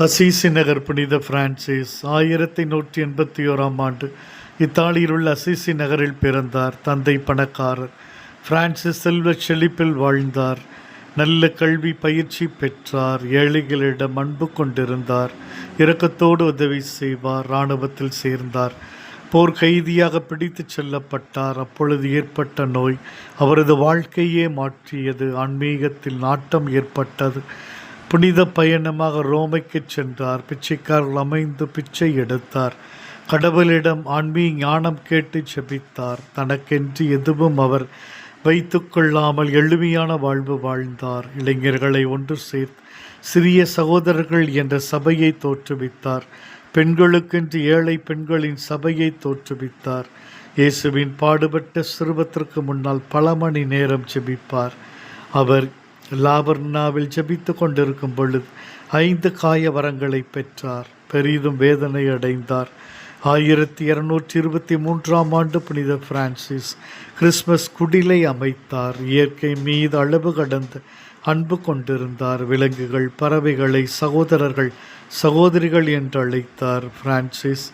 அசீசி நகர் புனித பிரான்சிஸ் 1181ஆம் ஆண்டு இத்தாலியில் உள்ள அசீசி நகரில் பிறந்தார். தந்தை பணக்காரர். பிரான்சிஸ் செல்வ செழிப்பில் வாழ்ந்தார். நல்ல கல்வி பயிற்சி பெற்றார். ஏழைகளிடம் அன்பு கொண்டிருந்தார். இரக்கத்தோடு உதவி செய்வார். இராணுவத்தில் சேர்ந்தார். போர் கைதியாக பிடித்து செல்லப்பட்டார். அப்பொழுது ஏற்பட்ட நோய் அவரது வாழ்க்கையே மாற்றியது. ஆன்மீகத்தில் நாட்டம் ஏற்பட்டது. புனித பயணமாக ரோமைக்கு சென்றார். பிச்சைக்காரர்கள் அமைந்து பிச்சை எடுத்தார். கடவுளிடம் ஆன்மீக ஞானம் கேட்டு செபித்தார். தனக்கென்று எதுவும் அவர் வைத்து கொள்ளாமல் எளிமையான வாழ்வு வாழ்ந்தார். இளைஞர்களை ஒன்று சேர்த்து சிறிய சகோதரர்கள் என்ற சபையை தோற்றுவித்தார். பெண்களுக்கென்று ஏழை பெண்களின் சபையை தோற்றுவித்தார். இயேசுவின் பாடுபட்ட சிறுவத்திற்கு முன்னால் பல மணி நேரம் செபிப்பார். அவர் லாபர்னாவில் ஜெபித்து கொண்டிருக்கும் பொழுது 5 காய வரங்களை பெற்றார். பெரிதும் வேதனை அடைந்தார். 1223ஆம் ஆண்டு புனித பிரான்சிஸ் கிறிஸ்மஸ் குடிலை அமைத்தார். இயற்கை மீது அளவு கடந்த அன்பு கொண்டிருந்தார். விலங்குகள் பறவைகளை சகோதரர்கள் சகோதரிகள் என்று அழைத்தார். பிரான்சிஸ்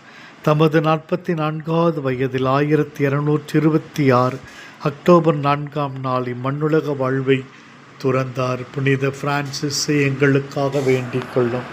தமது 44வது வயதில் 1226 அக்டோபர் 4ஆம் நாள் இம்மண்ணுலக வாழ்வை துறந்தார். புனித பிரான்சிஸை எங்களுக்காக வேண்டிக் கொள்ளும்.